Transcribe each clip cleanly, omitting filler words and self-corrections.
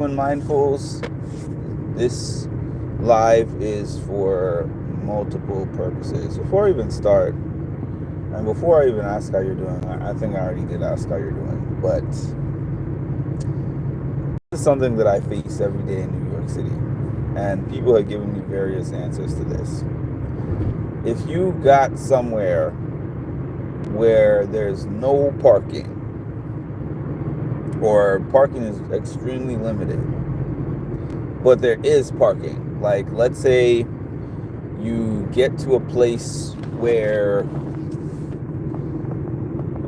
Mindfuls. This live is for multiple purposes. Before I even start, and before I even ask how you're doing, I think I already did ask how you're doing, but this is something that I face every day in New York City, and people have given me various answers to this. If you got somewhere where there's no parking, or parking is extremely limited, but there is parking, like let's say you get to a place where,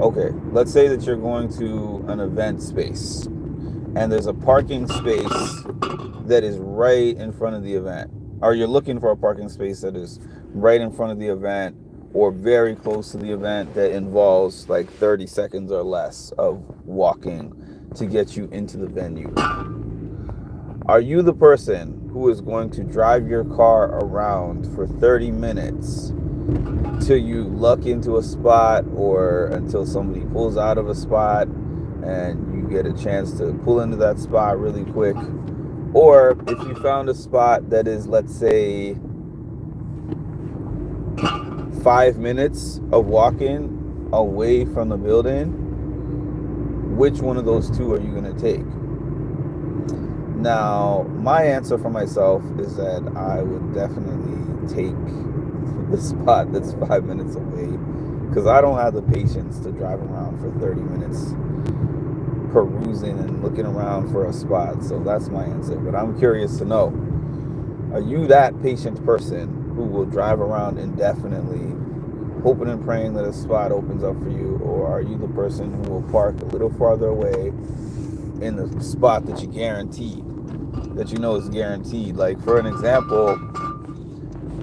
okay, let's say that you're going to an event space and there's a parking space that is right in front of the event, or you're looking for a parking space that is right in front of the event or very close to the event that involves like 30 seconds or less of walking to get you into the venue. Are you the person who is going to drive your car around for 30 minutes till you luck into a spot or until somebody pulls out of a spot and you get a chance to pull into that spot really quick? Or if you found a spot that is, let's say, 5 minutes of walking away from the building, which one of those two are you going to take? Now, my answer for myself is that I would definitely take the spot that's 5 minutes away, because I don't have the patience to drive around for 30 minutes perusing and looking around for a spot. So that's my answer. But I'm curious to know, are you that patient person who will drive around indefinitely, hoping and praying that a spot opens up for you? Or are you the person who will park a little farther away in the spot that you guaranteed, that you know is guaranteed? Like, for an example,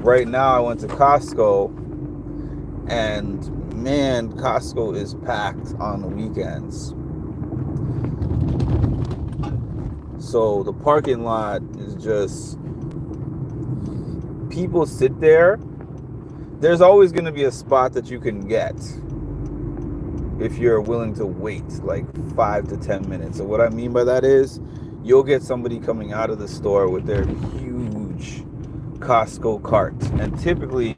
right now I went to Costco, and man, Costco is packed on the weekends. So the parking lot is just, people sit there. There's always going to be a spot that you can get if you're willing to wait like 5 to 10 minutes. So what I mean by that is, you'll get somebody coming out of the store with their huge Costco cart, and typically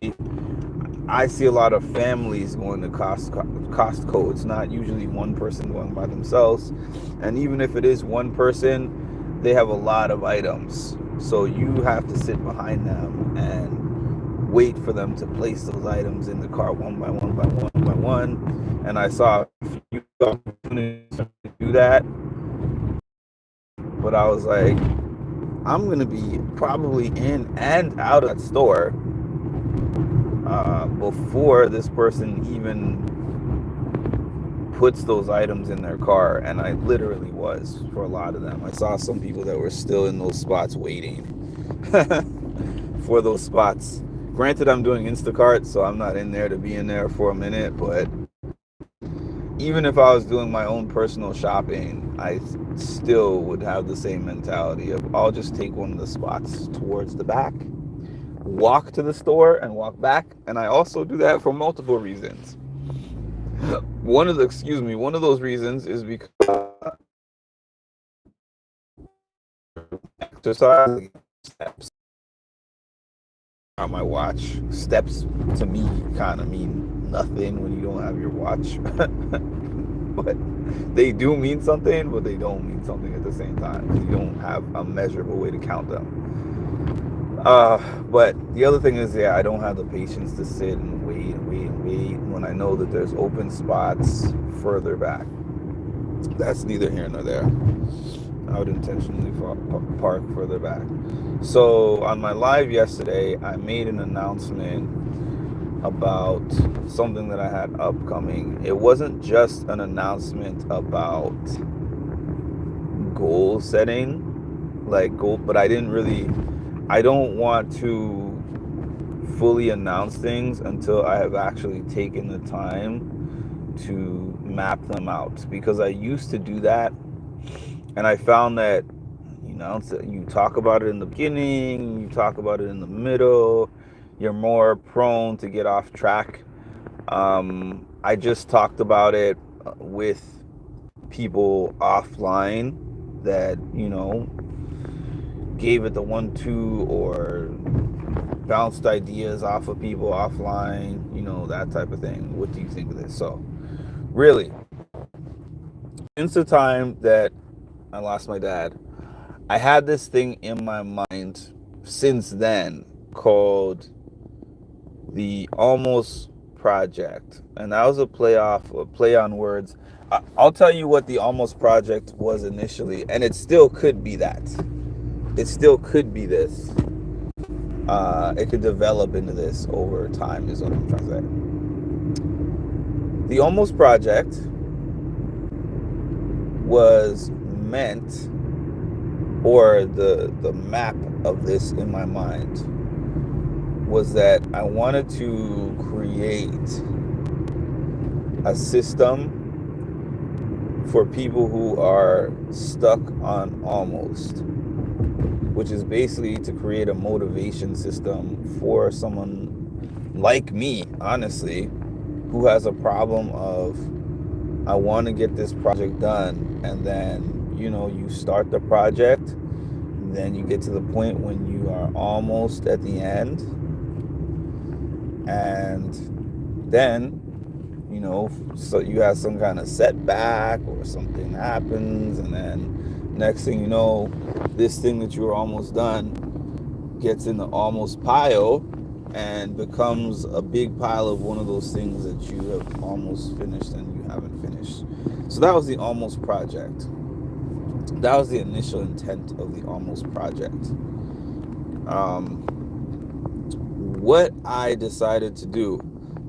I see a lot of families going to Costco. It's not usually one person going by themselves, and even if it is one person, they have a lot of items, so you have to sit behind them and wait for them to place those items in the car one by one by one by one. And I saw a few opportunities to do that, but I was like, I'm gonna be probably in and out of that store before this person even puts those items in their car. And I literally was, for a lot of them. I saw some people that were still in those spots waiting for those spots. Granted, I'm doing Instacart, so I'm not in there to be in there for a minute, but even if I was doing my own personal shopping, I still would have the same mentality of, I'll just take one of the spots towards the back, walk to the store and walk back. And I also do that for multiple reasons. One of those reasons is because exercise steps on my watch. Steps to me kind of mean nothing when you don't have your watch. But they do mean something, but they don't mean something at the same time. You don't have a measurable way to count them. But the other thing is, I don't have the patience to sit and wait and wait and wait when I know that there's open spots further back. That's neither here nor there. I would intentionally park further back. So on my live yesterday, I made an announcement about something that I had upcoming. It wasn't just an announcement about goal setting, but I don't want to fully announce things until I have actually taken the time to map them out, because I used to do that, and I found that, you talk about it in the beginning, you talk about it in the middle, you're more prone to get off track. I just talked about it with people offline, that, gave it the 1-2 or bounced ideas off of people offline, that type of thing. What do you think of this? So, really, since the time that I lost my dad, I had this thing in my mind since then called the Almost Project. And that was a play on words. I'll tell you what the Almost Project was initially, and it still could be that. It still could be this. It could develop into this over time, is what I'm trying to say. The Almost Project was meant, or the map of this in my mind was that I wanted to create a system for people who are stuck on almost, which is basically to create a motivation system for someone like me, honestly, who has a problem of, I want to get this project done, and then you start the project, then you get to the point when you are almost at the end, and then so you have some kind of setback or something happens, and then next thing you know, this thing that you were almost done gets in the almost pile and becomes a big pile of one of those things that you have almost finished and you haven't finished. So that was the Almost Project. That was the initial intent of the Almost Project. What I decided to do,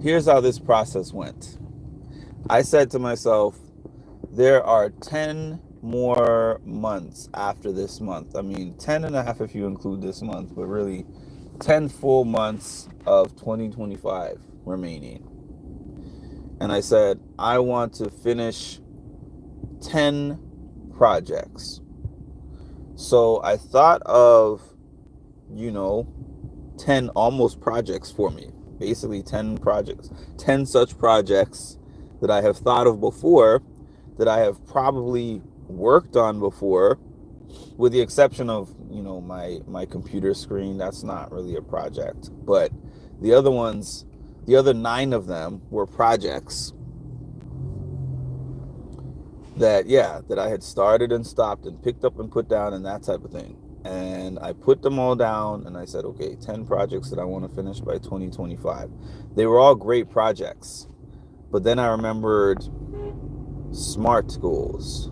here's how this process went. I said to myself, there are 10 more months after this month. I mean, 10 and a half if you include this month, but really 10 full months of 2025 remaining. And I said, I want to finish 10 projects. So I thought of, 10 almost projects for me. Basically 10 projects, 10 such projects that I have thought of before, that I have probably worked on before, with the exception of, my computer screen. That's not really a project. But the other 9 of them were projects that I had started and stopped and picked up and put down and that type of thing. And I put them all down and I said, okay, 10 projects that I want to finish by 2025. They were all great projects. But then I remembered SMART goals.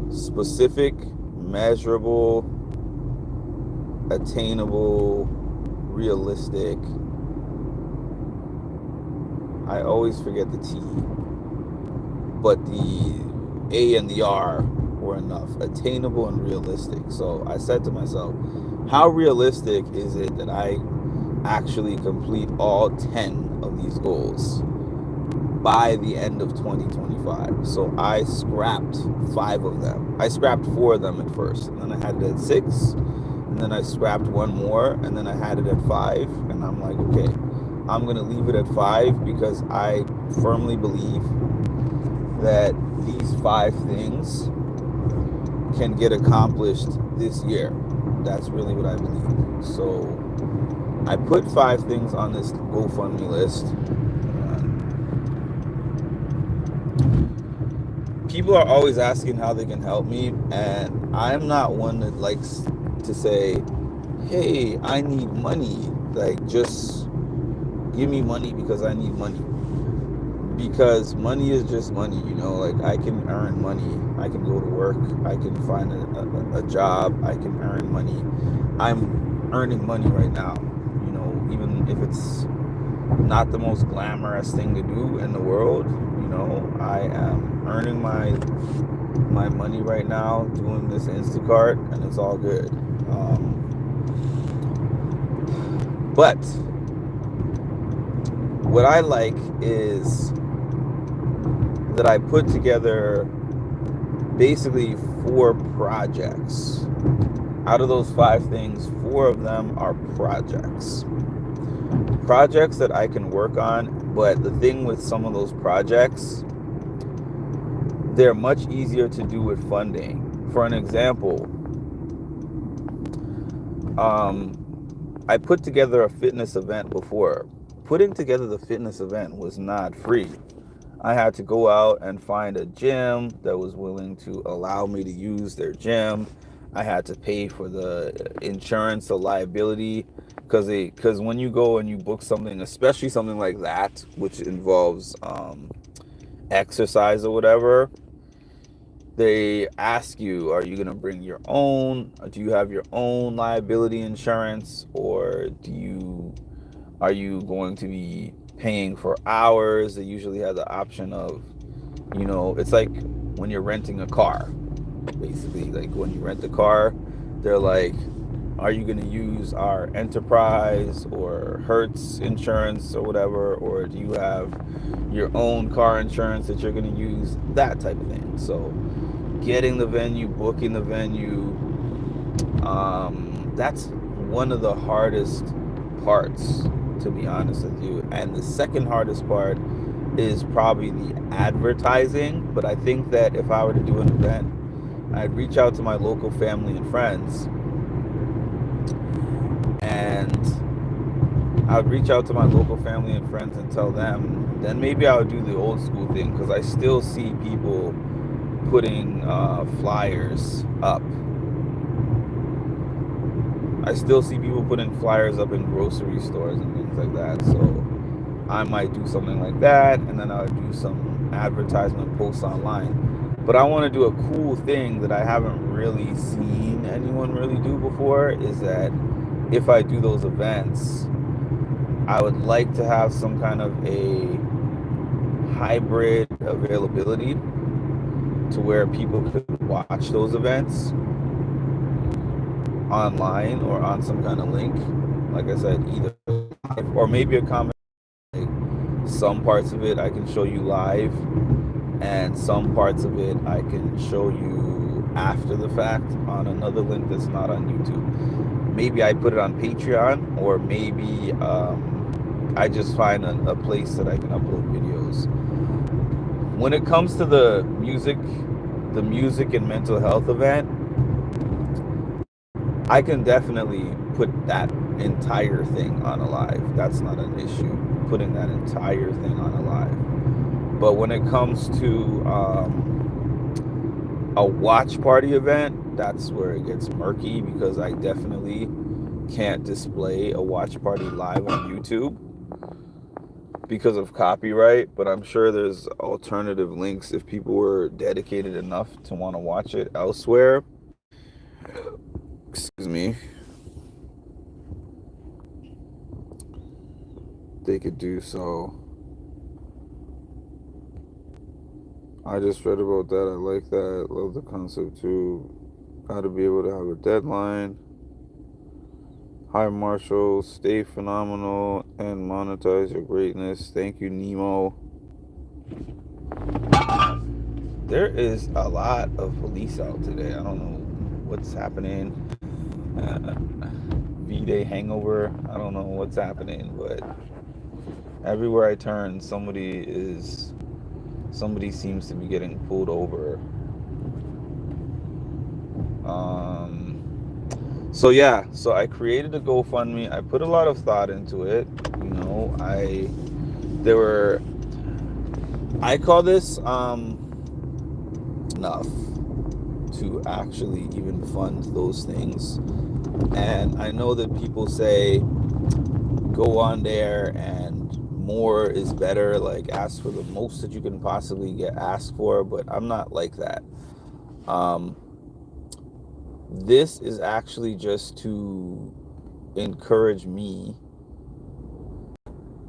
Specific, measurable, attainable, realistic. I always forget the T. But the A and the R were enough. Attainable and realistic. So I said to myself, how realistic is it that I actually complete all 10 of these goals by the end of 2025? So I scrapped 5 of them. I scrapped 4 of them at first, and then I had it at 6, and then I scrapped 1 more, and then I had it at 5, and I'm like, okay, I'm going to leave it at 5 because I firmly believe that these 5 things can get accomplished this year. That's really what I believe. So I put 5 things on this GoFundMe list. People are always asking how they can help me, and I'm not one that likes to say, hey, I need money. Like, just give me money because I need money. Because money is just money, like I can earn money. I can go to work. I can find a job. I can earn money. I'm earning money right now, even if it's not the most glamorous thing to do in the world. I am earning my money right now doing this Instacart, and it's all good. But what I like is that I put together basically 4 projects. Out of those 5 things, 4 of them are projects. Projects that I can work on, but the thing with some of those projects, they're much easier to do with funding. for an example, I put together a fitness event before. Putting together the fitness event was not free. I had to go out and find a gym that was willing to allow me to use their gym. I had to pay for the insurance, the liability, because when you go and you book something, especially something like that, which involves exercise or whatever, they ask you, are you going to bring your own? Do you have your own liability insurance, or are you going to be paying for hours? They usually have the option of, it's like when you're renting a car. Basically, like when you rent a car, they're like, are you going to use our enterprise or Hertz insurance or whatever, or do you have your own car insurance that you're going to use? That type of thing. So getting the venue, booking the venue, that's one of the hardest parts, to be honest with you. And the second hardest part is probably the advertising. But I think that if I were to do an event, I'd reach out to my local family and friends, and tell them. Then maybe I would do the old school thing, because I still see people putting flyers up. I still see people putting flyers up in grocery stores and things like that. So I might do something like that, and then I would do some advertisement posts online. But I want to do a cool thing that I haven't really seen anyone really do before, is that if I do those events, I would like to have some kind of a hybrid availability to where people could watch those events online or on some kind of link. Like I said, either live or maybe a combination. Some parts of it I can show you live, and some parts of it I can show you after the fact on another link that's not on YouTube. Maybe I put it on Patreon, or maybe I just find a place that I can upload videos. When it comes to the music and mental health event, I can definitely put that entire thing on a live. That's not an issue, putting that entire thing on a live. But when it comes to a watch party event, that's where it gets murky, because I definitely can't display a watch party live on YouTube because of copyright. But I'm sure there's alternative links if people were dedicated enough to want to watch it elsewhere. Excuse me. They could do so. I just read about that. I like that. Love the concept too. Got to be able to have a deadline. Hi Marshall, stay phenomenal and monetize your greatness. Thank you, Nemo. There is a lot of police out today. I don't know what's happening. V-Day hangover. I don't know what's happening, but everywhere I turn, somebody seems to be getting pulled over. So I created a GoFundMe. I put a lot of thought into it. I call this enough to actually even fund those things. And I know that people say go on there and more is better, like ask for the most that you can possibly get asked for, but I'm not like that. This is actually just to encourage me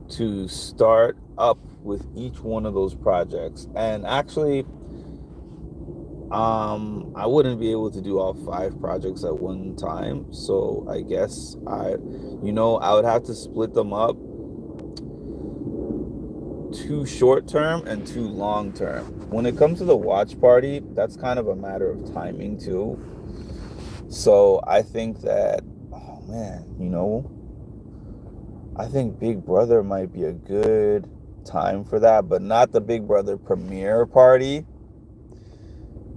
to start up with each one of those projects. And actually, I wouldn't be able to do all 5 projects at one time. So I guess I would have to split them up, 2 short term and 2 long term. When it comes to the watch party, that's kind of a matter of timing too. So I think that, I think Big Brother might be a good time for that, but not the Big Brother premiere party.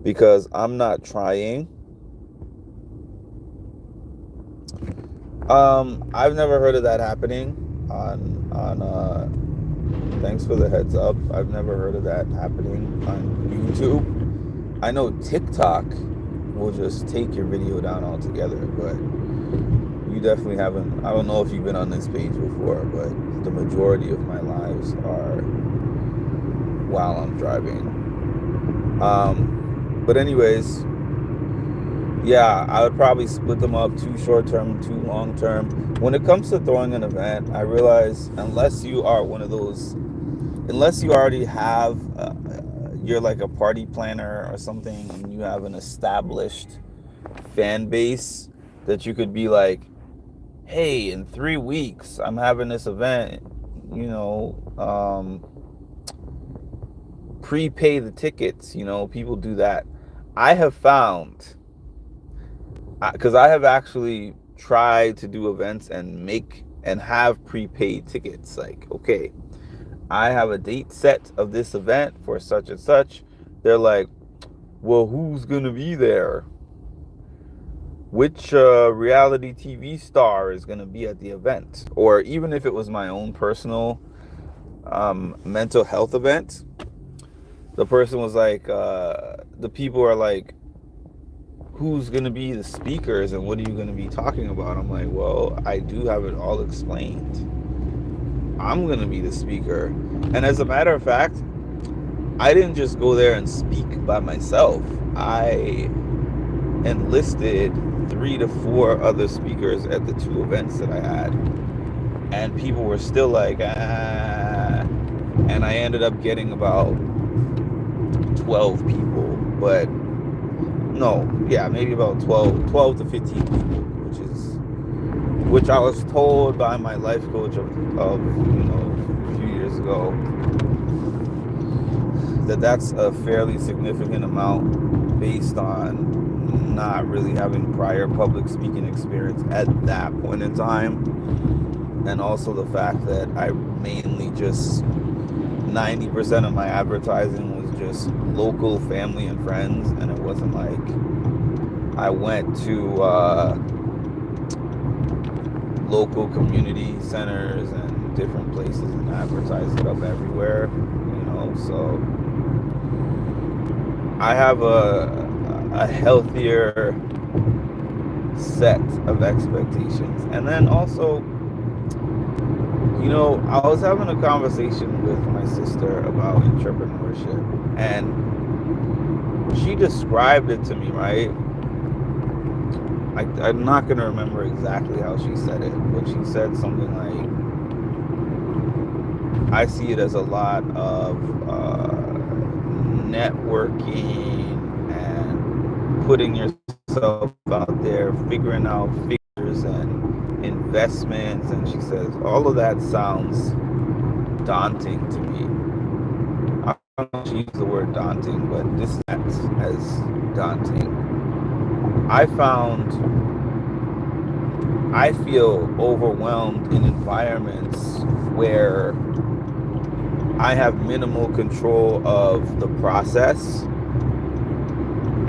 because I'm not trying. I've never heard of that happening on thanks for the heads up. I've never heard of that happening on YouTube. I know TikTok will just take your video down altogether, but you definitely haven't. I don't know if you've been on this page before, but the majority of my lives are while I'm driving. But anyways, yeah, I would probably split them up, 2 short term, 2 long term. When it comes to throwing an event, I realize unless you are one of those, unless you already have, you're like a party planner or something, and you have an established fan base that you could be like, hey, in 3 weeks, I'm having this event, you know, prepay the tickets, people do that. I have found, because I have actually tried to do events and make and have prepaid tickets. Like, okay, I have a date set of this event for such and such. They're like, well, who's going to be there? Which reality TV star is going to be at the event? Or even if it was my own personal mental health event, the person was like, the people are like, who's going to be the speakers and what are you going to be talking about? I'm like, well, I do have it all explained. I'm going to be the speaker. And as a matter of fact, I didn't just go there and speak by myself. I enlisted 3 to 4 other speakers at the 2 events that I had. And people were still like, ah. And I ended up getting about 12 people. But no, yeah, maybe about 12 to 15 people, which I was told by my life coach of a few years ago, that's a fairly significant amount based on not really having prior public speaking experience at that point in time, and also the fact that I mainly just 90% of my advertising was just local family and friends, and it wasn't like I went to local community centers and different places and advertised it up everywhere, so I have a healthier set of expectations. And then also, I was having a conversation with my sister about entrepreneurship, and she described it to me, right? I'm not going to remember exactly how she said it, but she said something like, I see it as a lot of networking and putting yourself out there, figuring out figures and investments. And she says, all of that sounds daunting to me. I don't know if she used the word daunting, but this is as daunting. I feel overwhelmed in environments where I have minimal control of the process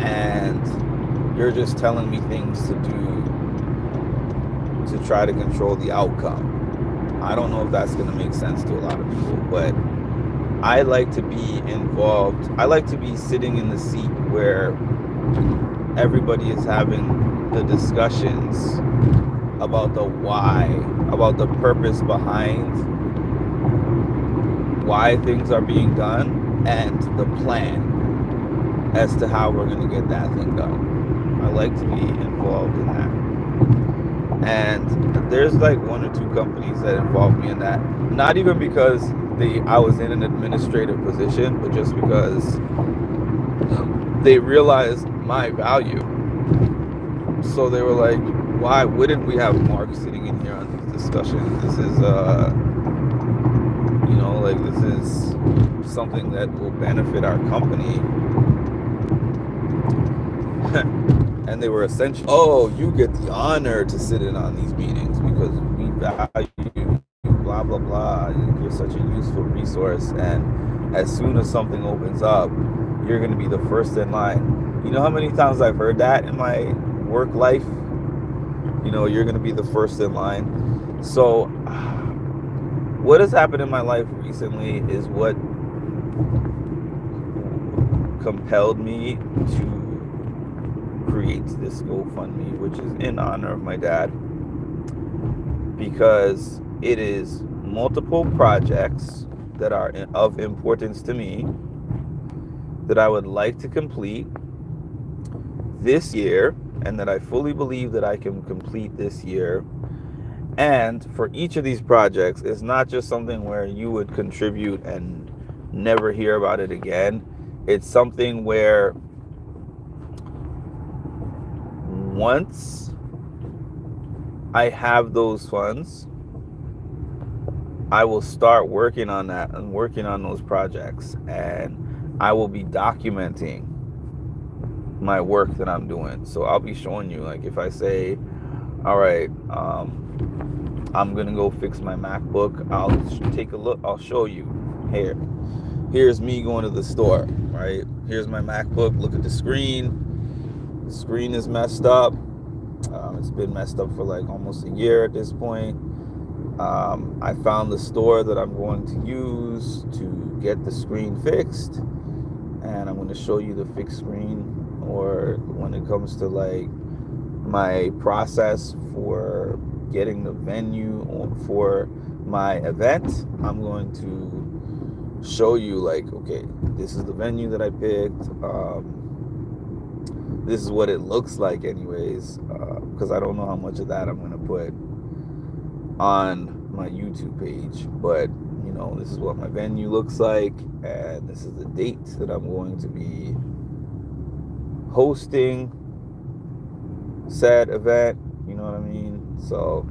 and you're just telling me things to do to try to control the outcome. I don't know if that's going to make sense to a lot of people, but I like to be involved. I like to be sitting in the seat where everybody is having the discussions about the why, about the purpose behind why things are being done and the plan as to how we're going to get that thing done. I like to be involved in that. And there's like 1 or 2 companies that involve me in that. Not even because I was in an administrative position, but just because they realized my value. So they were like, why wouldn't we have Mark sitting in here on these discussions? This is this is something that will benefit our company. And they were essentially, oh, you get the honor to sit in on these meetings because we value blah blah blah, you're such a useful resource, and as soon as something opens up, you're going to be the first in line. You know how many times I've heard that in my work life? You're going to be the first in line. So, what has happened in my life recently is what compelled me to create this GoFundMe, which is in honor of my dad, because it is multiple projects that are of importance to me that I would like to complete this year, and that I fully believe that I can complete this year. And for each of these projects, it's not just something where you would contribute and never hear about it again. It's something where once I have those funds, I will start working on that and working on those projects, and I will be documenting my work that I'm doing. So I'll be showing you, like, if I say, all right, I'm gonna go fix my MacBook, I'll take a look, I'll show you. Here's me going to the store, right? Here's my MacBook, look at the screen. The screen is messed up. It's been messed up for like almost a year at this point. I found the store that I'm going to use to get the screen fixed, and I'm going to show you the fixed screen. Or when it comes to like my process for getting the venue for my event, I'm going to show you, like, okay, this is the venue that I picked. This is what it looks like anyways, because I don't know how much of that I'm going to put on my YouTube page, but this is what my venue looks like, and this is the date that I'm going to be hosting said event. You know what I mean? So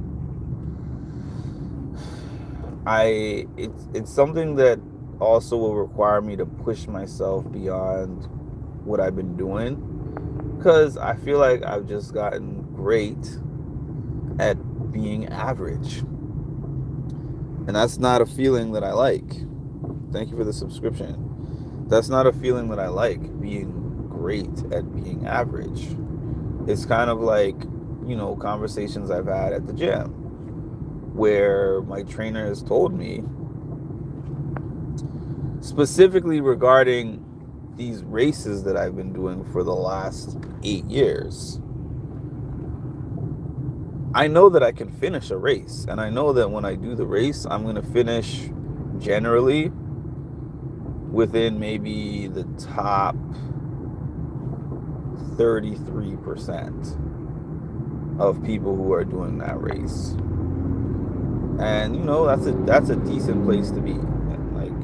it's something that also will require me to push myself beyond what I've been doing, because I feel like I've just gotten great at being average, and that's not a feeling that I like. Thank you for the subscription. That's not a feeling that I like, being great at being average. It's kind of like, conversations I've had at the gym where my trainer has told me, specifically regarding these races that I've been doing for the last 8 years. I know that I can finish a race, and I know that when I do the race, I'm going to finish generally within maybe the top 33% of people who are doing that race. And that's a decent place to be. And like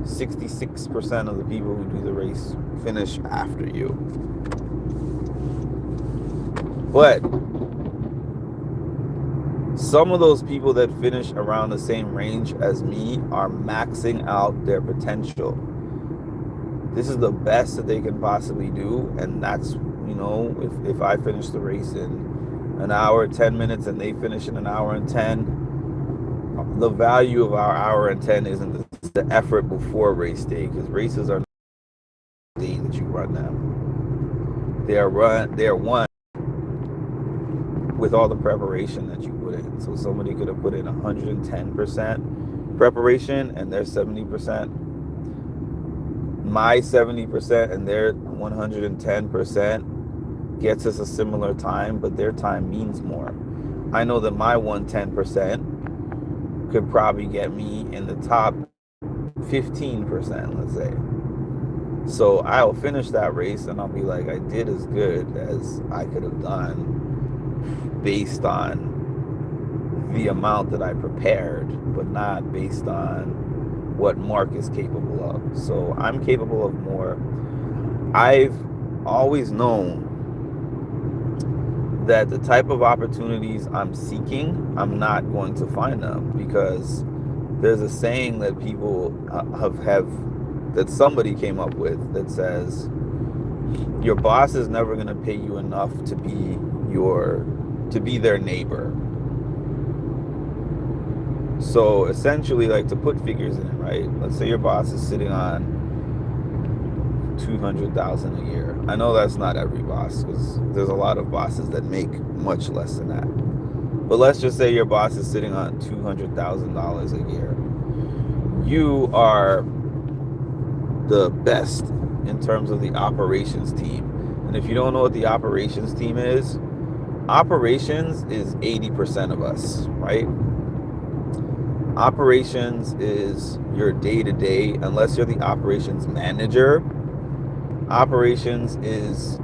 66% of the people who do the race finish after you. But some of those people that finish around the same range as me are maxing out their potential. This is the best that they can possibly do, and that's, if I finish the race in an hour 10 minutes and they finish in an hour and 10, the value of our hour and 10 isn't the effort before race day, because races are not the day that you run them. They are won with all the preparation that you put in. So somebody could have put in 110% preparation and their 70%. My 70% and their 110% gets us a similar time, but their time means more. I know that my 110% could probably get me in the top 15%, let's say. So I'll finish that race and I'll be like, I did as good as I could have done based on the amount that I prepared, but not based on what Mark is capable of. So I'm capable of more. I've always known that the type of opportunities I'm seeking, I'm not going to find them, because there's a saying that people have that somebody came up with that says, your boss is never going to pay you enough to be their neighbor. So essentially, like, to put figures in it, right? Let's say your boss is sitting on $200,000 a year. I know that's not every boss, because there's a lot of bosses that make much less than that. But let's just say your boss is sitting on $200,000 a year. You are the best in terms of the operations team. And if you don't know what the operations team is 80% of us, right? Operations is your day-to-day, unless you're the operations manager. Operations is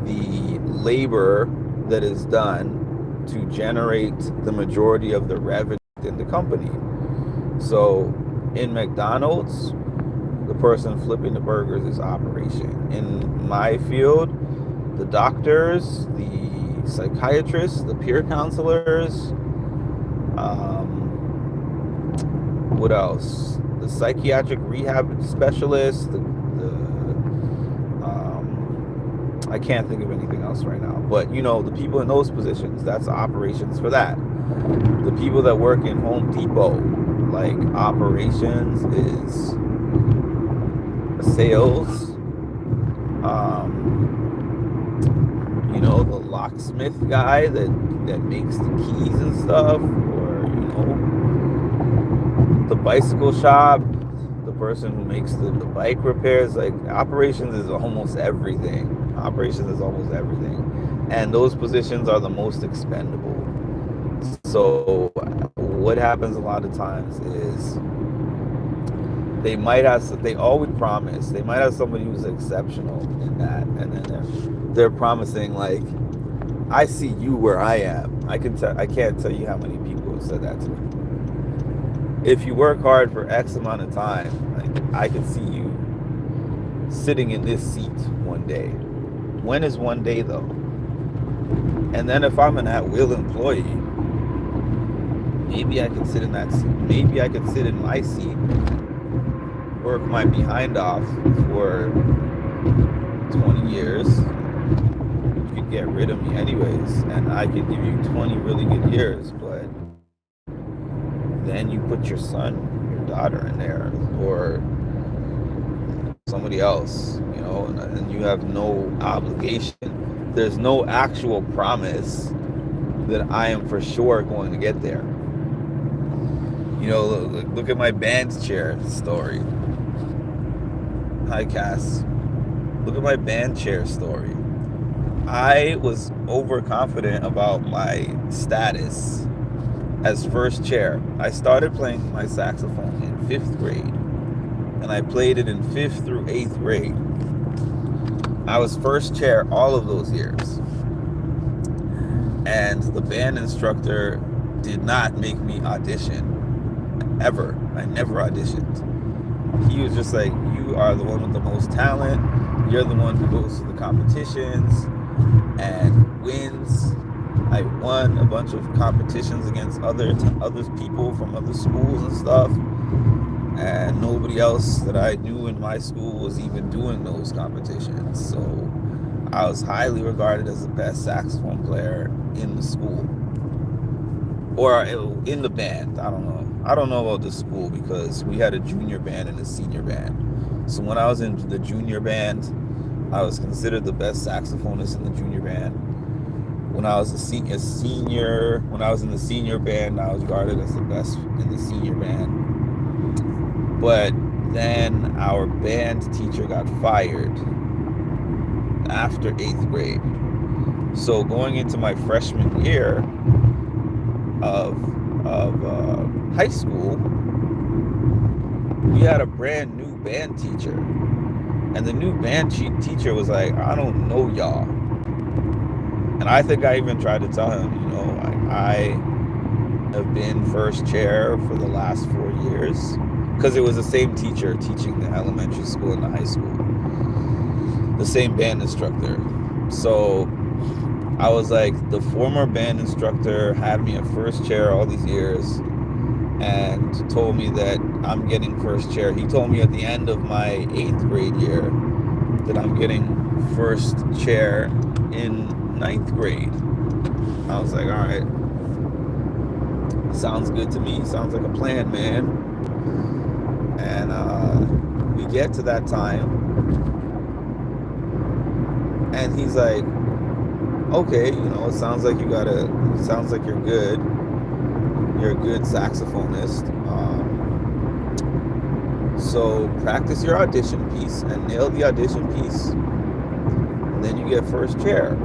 the labor that is done to generate the majority of the revenue in the company. So in McDonald's, the person flipping the burgers is operation. In my field, the doctors, the psychiatrists, the peer counselors, what else? The psychiatric rehab specialists, I can't think of anything else right now. But the people in those positions, that's operations for that. The people that work in Home Depot, like operations is sales. The locksmith guy that makes the keys and stuff, or the bicycle shop, the person who makes the bike repairs. Like operations is almost everything. And those positions are the most expendable. So what happens a lot of times is they always promise, they might have somebody who's exceptional in that, and then they're promising, like, I see you where I am. I can't tell you how many people have said that to me. If you work hard for X amount of time, like, I can see you sitting in this seat one day. When is one day, though? And then if I'm an at-will employee, maybe I could sit in that seat. Maybe I could sit in my seat, work my behind off for 20 years. You could get rid of me anyways, and I could give you 20 really good years, but then you put your son, your daughter in there, or somebody else, and you have no obligation. There's no actual promise that I am for sure going to get there. Look at my band chair story. Hi, Cass. Look at my band chair story. I was overconfident about my status as first chair. I started playing my saxophone in 5th grade, and I played it in 5th through 8th grade. I was first chair all of those years. And the band instructor did not make me audition. Ever. I never auditioned. He was just like, you are the one with the most talent. You're the one who goes to the competitions and wins. I won a bunch of competitions against other people from other schools and stuff. And nobody else that I knew in my school was even doing those competitions. So I was highly regarded as the best saxophone player in the school. Or in the band. I don't know. I don't know about the school, because we had a junior band and a senior band. So when I was in the junior band, I was considered the best saxophonist in the junior band. When I was when I was in the senior band, I was regarded as the best in the senior band. But then our band teacher got fired after 8th grade. So going into my freshman year of high school, we had a brand new band teacher. And the new band teacher was like, I don't know y'all. And I think I even tried to tell him, I have been first chair for the last 4 years. Because it was the same teacher teaching the elementary school and the high school. The same band instructor. So I was like, the former band instructor had me at first chair all these years and told me that I'm getting first chair. He told me at the end of my 8th grade year that I'm getting first chair in 9th grade. I was like, all right. Sounds good to me. Sounds like a plan, man. And we get to that time, And he's like, okay, it sounds like it sounds like you're a good saxophonist. So practice your audition piece and nail the audition piece, and then you get first chair.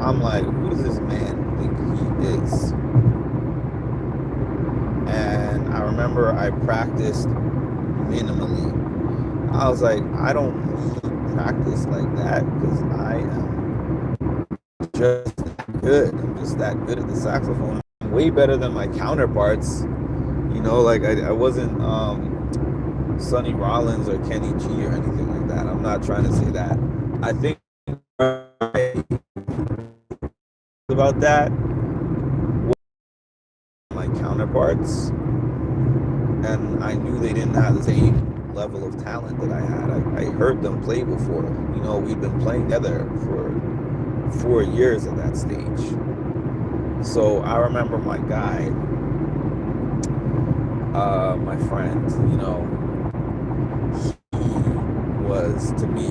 I'm like, who does this man think he is? And I remember I practiced minimally. I was like, I don't need practice like that because I am just that good. I'm just that good at the saxophone. I'm way better than my counterparts. Like I wasn't Sonny Rollins or Kenny G or anything like that. I'm not trying to say that. I think about that my counterparts, and I knew they didn't have the same level of talent that I had. I heard them play before. We'd been playing together for 4 years at that stage. So I remember my guy, my friend, he was to me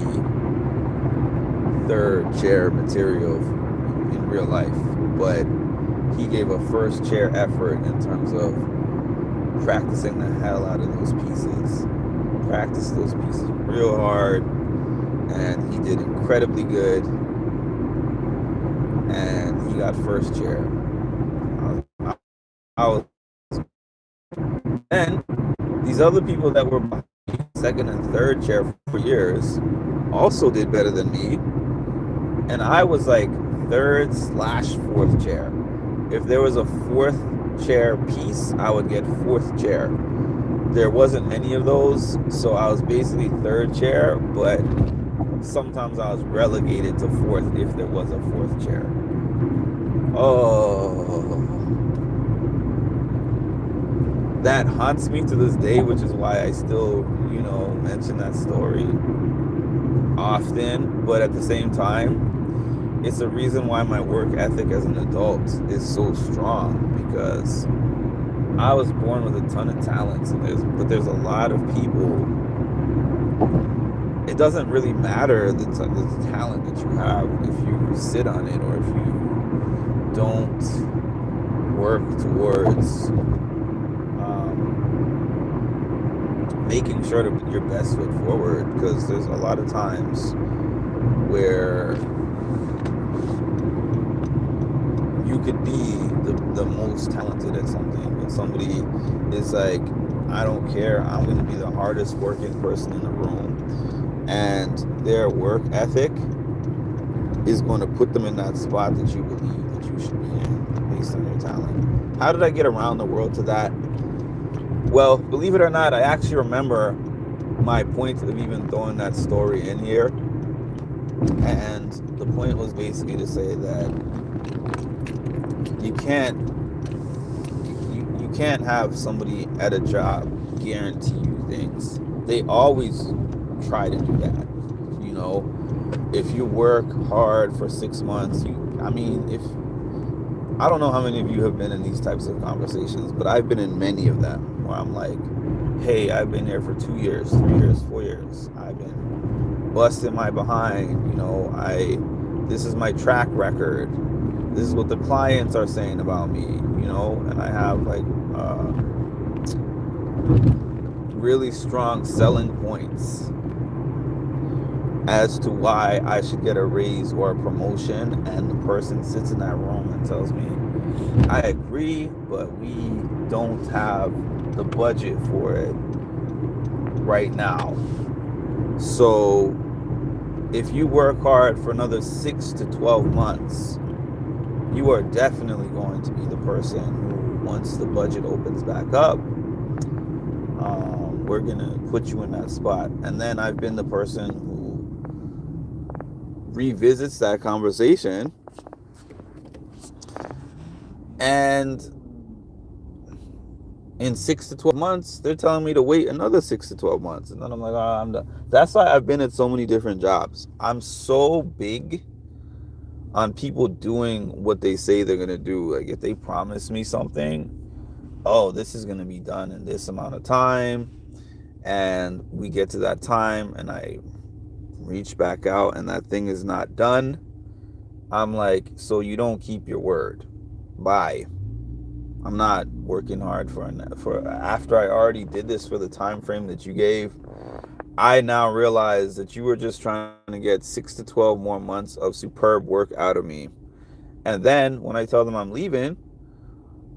third chair material in real life, but he gave a first chair effort in terms of practicing the hell out of those pieces. Practiced those pieces real hard, and he did incredibly good, and he got first chair. And these other people that were second and third chair for years also did better than me, and I was like third/fourth chair. If there was a fourth chair piece, I would get fourth chair. There wasn't many of those, so I was basically third chair, but sometimes I was relegated to fourth if there was a fourth chair. Oh, that haunts me to this day, which is why I still, mention that story often. But at the same time, it's a reason why my work ethic as an adult is so strong, because I was born with a ton of talents, but there's a lot of people. It doesn't really matter the talent that you have if you sit on it, or if you don't work towards making sure to put your best foot forward. Because there's a lot of times where you could be the most talented at something, but somebody is like, I don't care, I'm going to be the hardest working person in the room, and their work ethic is going to put them in that spot that you believe that you should be in based on your talent. How did I get around the world to that? Well, believe it or not, I actually remember my point of even throwing that story in here, and the point was basically to say that you can't have somebody at a job guarantee you things. They always try to do that. If you work hard for 6 months, I don't know how many of you have been in these types of conversations, but I've been in many of them where I'm like, hey, I've been here for 2 years, 3 years, 4 years. I've been busting my behind. This is my track record. This is what the clients are saying about me, and I have like really strong selling points as to why I should get a raise or a promotion, and the person sits in that room and tells me, I agree, but we don't have the budget for it right now. So if you work hard for another 6 to 12 months, you are definitely going to be the person who, once the budget opens back up, we're going to put you in that spot. And then I've been the person who revisits that conversation, and in 6 to 12 months, they're telling me to wait another 6 to 12 months. And then I'm like, oh, I'm done. That's why I've been at so many different jobs. I'm so big on people doing what they say they're going to do. Like, if they promise me something, oh, this is going to be done in this amount of time, and we get to that time and I reach back out and that thing is not done, I'm like, so you don't keep your word. Bye. I'm not working hard for after I already did this for the time frame that you gave. I now realize that you were just trying to get 6 to 12 more months of superb work out of me. And then when I tell them I'm leaving,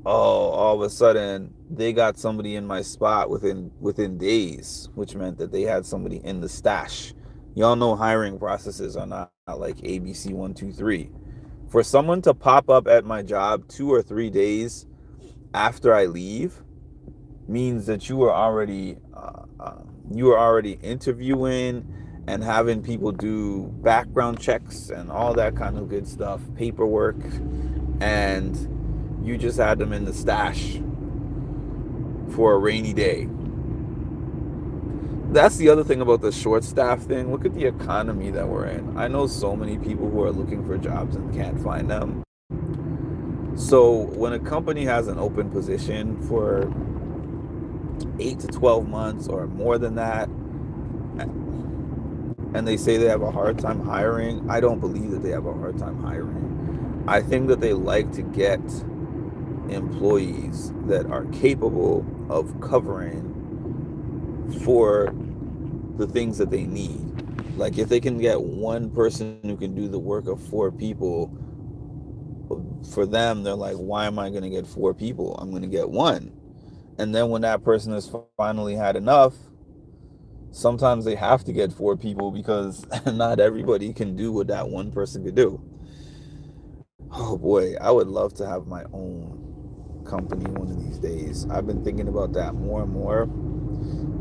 oh, all of a sudden they got somebody in my spot within days, which meant that they had somebody in the stash. Y'all know hiring processes are not like ABC 1 2 3. For someone to pop up at my job 2 or 3 days after I leave means that you were already interviewing and having people do background checks and all that kind of good stuff, paperwork, and you just had them in the stash for a rainy day. That's the other thing about the short staff thing. Look at the economy that we're in. I know so many people who are looking for jobs and can't find them. So when a company has an open position for 8 to 12 months or more than that, and they say they have a hard time hiring, I don't believe that they have a hard time hiring. I think that they like to get employees that are capable of covering for the things that they need. Like if they can get one person who can do the work of 4 people, for them, they're like, why am I going to get 4 people? I'm going to get one. And then when that person has finally had enough, sometimes they have to get 4 people because not everybody can do what that one person could do. Oh boy, I would love to have my own company one of these days. I've been thinking about that more and more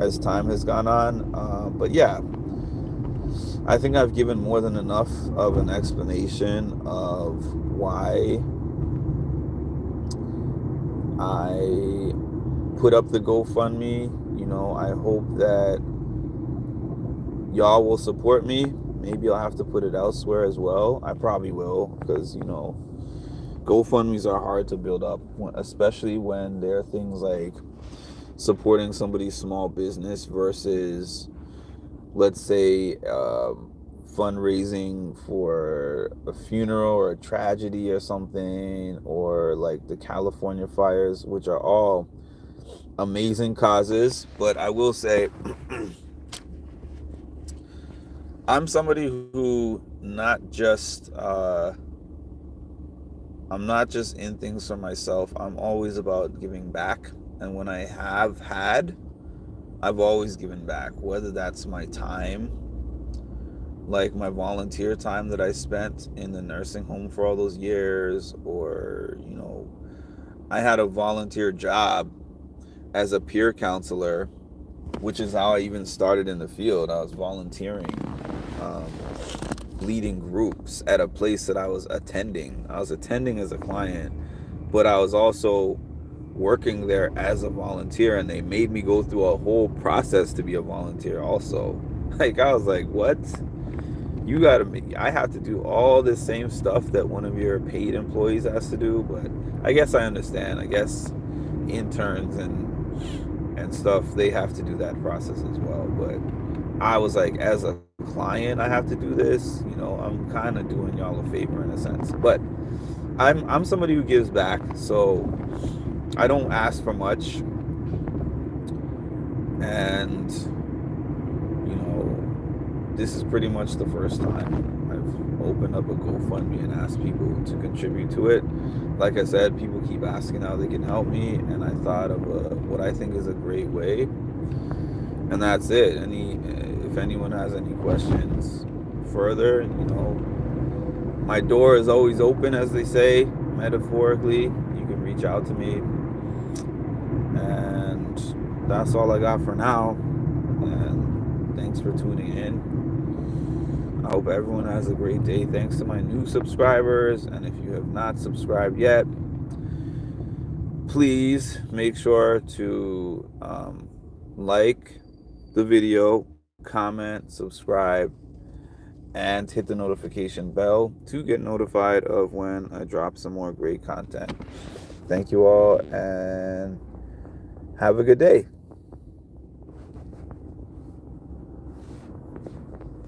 as time has gone on. But yeah, I think I've given more than enough of an explanation of why I put up the GoFundMe. I hope that y'all will support me. Maybe I'll have to put it elsewhere as well. I probably will, because GoFundMes are hard to build up, especially when there are things like supporting somebody's small business versus, let's say, fundraising for a funeral or a tragedy or something, or like the California fires, which are all amazing causes. But I will say, I'm somebody who I'm not just in things for myself. I'm always about giving back. And when I have had, I've always given back, whether that's my time, like my volunteer time that I spent in the nursing home for all those years, or, I had a volunteer job as a peer counselor, which is how I even started in the field. I was volunteering, leading groups at a place that I was attending. I was attending as a client, but I was also working there as a volunteer, and they made me go through a whole process to be a volunteer also. Like, I was like, what? I have to do all this same stuff that one of your paid employees has to do. But I guess I understand. I guess interns and stuff, they have to do that process as well. But I was like, as a client, I have to do this. I'm kind of doing y'all a favor in a sense. But I'm somebody who gives back, so I don't ask for much. And this is pretty much the first time I've opened up a GoFundMe and asked people to contribute to it. Like I said, people keep asking how they can help me, and I thought of what I think is a great way. And that's it. If anyone has any questions further, my door is always open, as they say, metaphorically. You can reach out to me. And that's all I got for now. And thanks for tuning in. I hope everyone has a great day. Thanks to my new subscribers. And if you have not subscribed yet, please make sure to like the video, comment, subscribe, and hit the notification bell to get notified of when I drop some more great content. Thank you all, and have a good day.